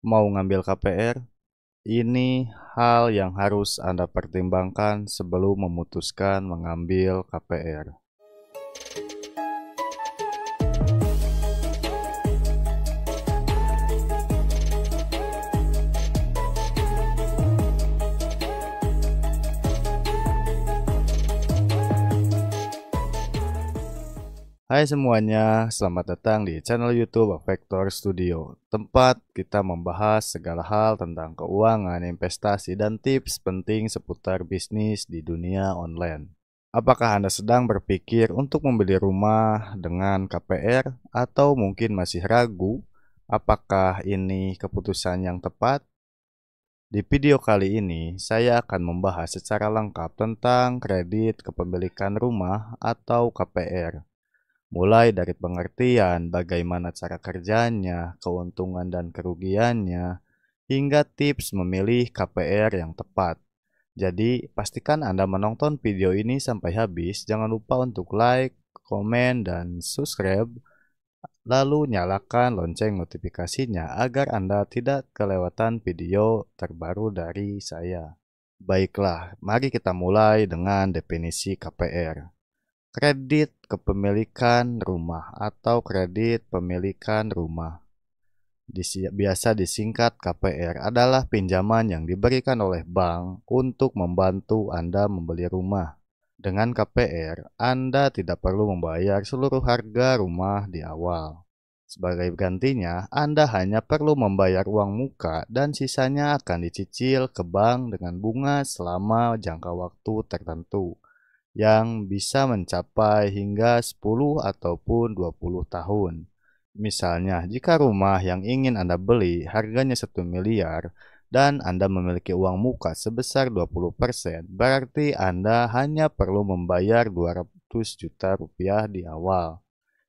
Mau ngambil KPR? Ini hal yang harus Anda pertimbangkan sebelum memutuskan mengambil KPR. Hai semuanya, selamat datang di channel YouTube Vector Studio, tempat kita membahas segala hal tentang keuangan, investasi, dan tips penting seputar bisnis di dunia online. Apakah Anda sedang berpikir untuk membeli rumah dengan KPR atau mungkin masih ragu apakah ini keputusan yang tepat? Di video kali ini, saya akan membahas secara lengkap tentang kredit kepemilikan rumah atau KPR. Mulai dari pengertian bagaimana cara kerjanya, keuntungan dan kerugiannya, hingga tips memilih KPR yang tepat. Jadi, pastikan Anda menonton video ini sampai habis. Jangan lupa untuk like, komen, dan subscribe. Lalu nyalakan lonceng notifikasinya agar Anda tidak kelewatan video terbaru dari saya. Baiklah, mari kita mulai dengan definisi KPR. Kredit kepemilikan rumah atau kredit pemilikan rumah, biasa disingkat KPR, adalah pinjaman yang diberikan oleh bank untuk membantu Anda membeli rumah. Dengan KPR, Anda tidak perlu membayar seluruh harga rumah di awal. Sebagai gantinya, Anda hanya perlu membayar uang muka dan sisanya akan dicicil ke bank dengan bunga selama jangka waktu tertentu, yang bisa mencapai hingga 10 ataupun 20 tahun. Misalnya, jika rumah yang ingin Anda beli harganya 1 miliar dan Anda memiliki uang muka sebesar 20%, berarti Anda hanya perlu membayar 200 juta rupiah di awal.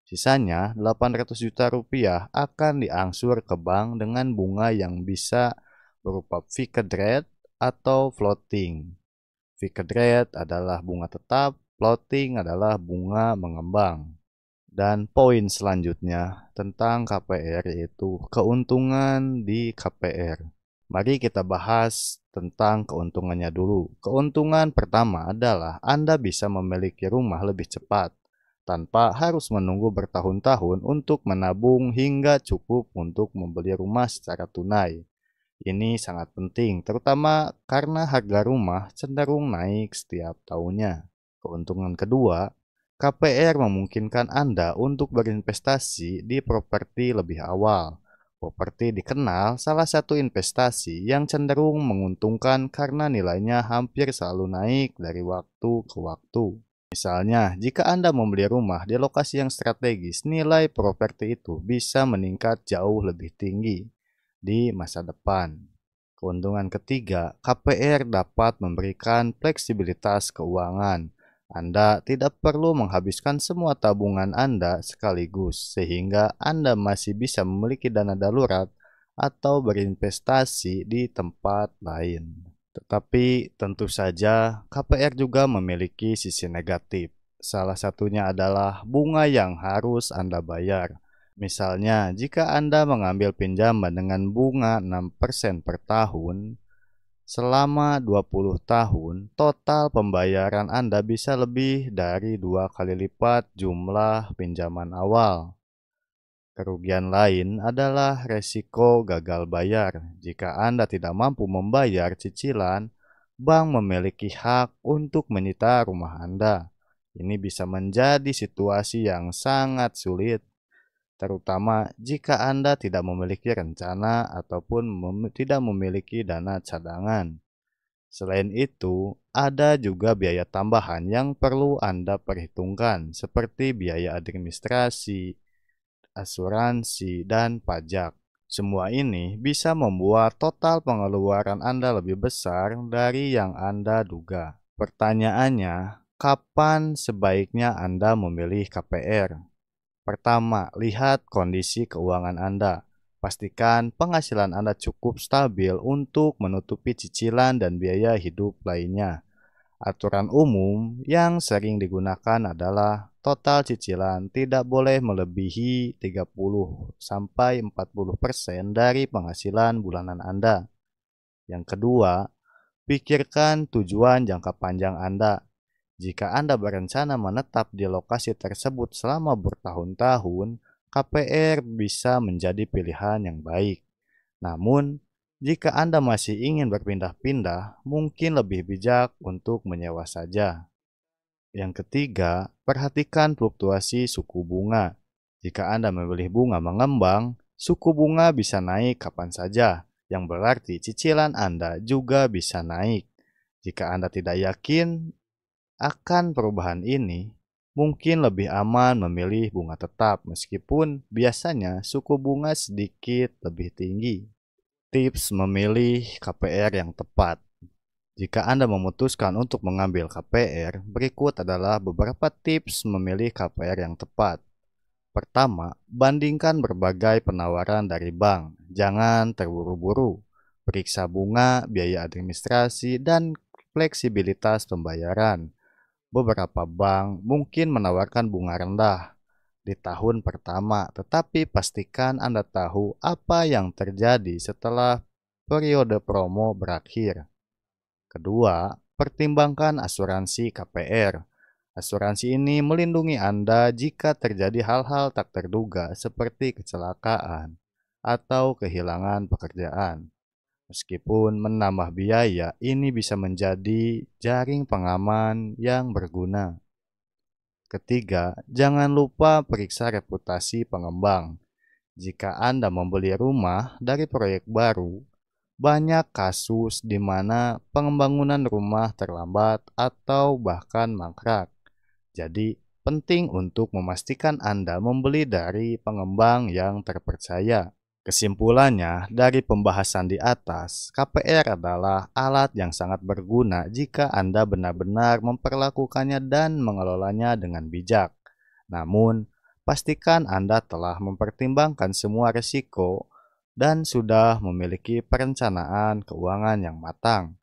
Sisanya, 800 juta rupiah akan diangsur ke bank dengan bunga yang bisa berupa fixed rate atau floating. Fixed rate adalah bunga tetap, floating adalah bunga mengembang. Dan poin selanjutnya tentang KPR yaitu keuntungan di KPR. Mari kita bahas tentang keuntungannya dulu. Keuntungan pertama adalah Anda bisa memiliki rumah lebih cepat tanpa harus menunggu bertahun-tahun untuk menabung hingga cukup untuk membeli rumah secara tunai. Ini sangat penting, terutama karena harga rumah cenderung naik setiap tahunnya. Keuntungan kedua, KPR memungkinkan Anda untuk berinvestasi di properti lebih awal. Properti dikenal salah satu investasi yang cenderung menguntungkan karena nilainya hampir selalu naik dari waktu ke waktu. Misalnya, jika Anda membeli rumah di lokasi yang strategis, nilai properti itu bisa meningkat jauh lebih tinggi di masa depan. Keuntungan ketiga, KPR dapat memberikan fleksibilitas keuangan. Anda tidak perlu menghabiskan semua tabungan Anda sekaligus, sehingga Anda masih bisa memiliki dana darurat atau berinvestasi di tempat lain. Tetapi tentu saja KPR juga memiliki sisi negatif. Salah satunya adalah bunga yang harus Anda bayar. Misalnya, jika Anda mengambil pinjaman dengan bunga 6% per tahun, selama 20 tahun, total pembayaran Anda bisa lebih dari 2 kali lipat jumlah pinjaman awal. Kerugian lain adalah resiko gagal bayar. Jika Anda tidak mampu membayar cicilan, bank memiliki hak untuk menyita rumah Anda. Ini bisa menjadi situasi yang sangat sulit, terutama jika Anda tidak memiliki rencana ataupun tidak memiliki dana cadangan. Selain itu, ada juga biaya tambahan yang perlu Anda perhitungkan, seperti biaya administrasi, asuransi, dan pajak. Semua ini bisa membuat total pengeluaran Anda lebih besar dari yang Anda duga. Pertanyaannya, kapan sebaiknya Anda memilih KPR? Pertama, lihat kondisi keuangan Anda. Pastikan penghasilan Anda cukup stabil untuk menutupi cicilan dan biaya hidup lainnya. Aturan umum yang sering digunakan adalah total cicilan tidak boleh melebihi 30-40% dari penghasilan bulanan Anda. Yang kedua, pikirkan tujuan jangka panjang Anda. Jika Anda berencana menetap di lokasi tersebut selama bertahun-tahun, KPR bisa menjadi pilihan yang baik. Namun, jika Anda masih ingin berpindah-pindah, mungkin lebih bijak untuk menyewa saja. Yang ketiga, perhatikan fluktuasi suku bunga. Jika Anda membeli bunga mengembang, suku bunga bisa naik kapan saja, yang berarti cicilan Anda juga bisa naik. Jika Anda tidak yakin akan perubahan ini, mungkin lebih aman memilih bunga tetap meskipun biasanya suku bunga sedikit lebih tinggi. Tips memilih KPR yang tepat. Jika Anda memutuskan untuk mengambil KPR, berikut adalah beberapa tips memilih KPR yang tepat. Pertama, bandingkan berbagai penawaran dari bank. Jangan terburu-buru. Periksa bunga, biaya administrasi, dan fleksibilitas pembayaran. Beberapa bank mungkin menawarkan bunga rendah di tahun pertama, tetapi pastikan Anda tahu apa yang terjadi setelah periode promo berakhir. Kedua, pertimbangkan asuransi KPR. Asuransi ini melindungi Anda jika terjadi hal-hal tak terduga seperti kecelakaan atau kehilangan pekerjaan. Meskipun menambah biaya, ini bisa menjadi jaring pengaman yang berguna. Ketiga, jangan lupa periksa reputasi pengembang. Jika Anda membeli rumah dari proyek baru, banyak kasus di mana pembangunan rumah terlambat atau bahkan mangkrak. Jadi, penting untuk memastikan Anda membeli dari pengembang yang terpercaya. Kesimpulannya, dari pembahasan di atas, KPR adalah alat yang sangat berguna jika Anda benar-benar memperlakukannya dan mengelolanya dengan bijak. Namun, pastikan Anda telah mempertimbangkan semua risiko dan sudah memiliki perencanaan keuangan yang matang.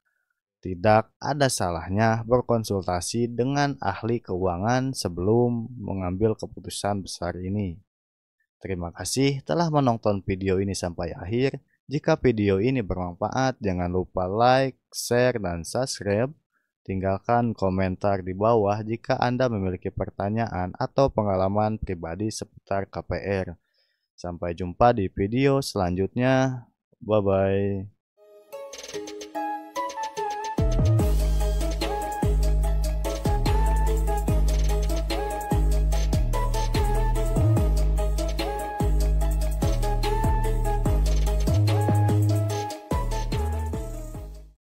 Tidak ada salahnya berkonsultasi dengan ahli keuangan sebelum mengambil keputusan besar ini. Terima kasih telah menonton video ini sampai akhir. Jika video ini bermanfaat, jangan lupa like, share, dan subscribe. Tinggalkan komentar di bawah jika Anda memiliki pertanyaan atau pengalaman pribadi seputar KPR. Sampai jumpa di video selanjutnya. Bye-bye.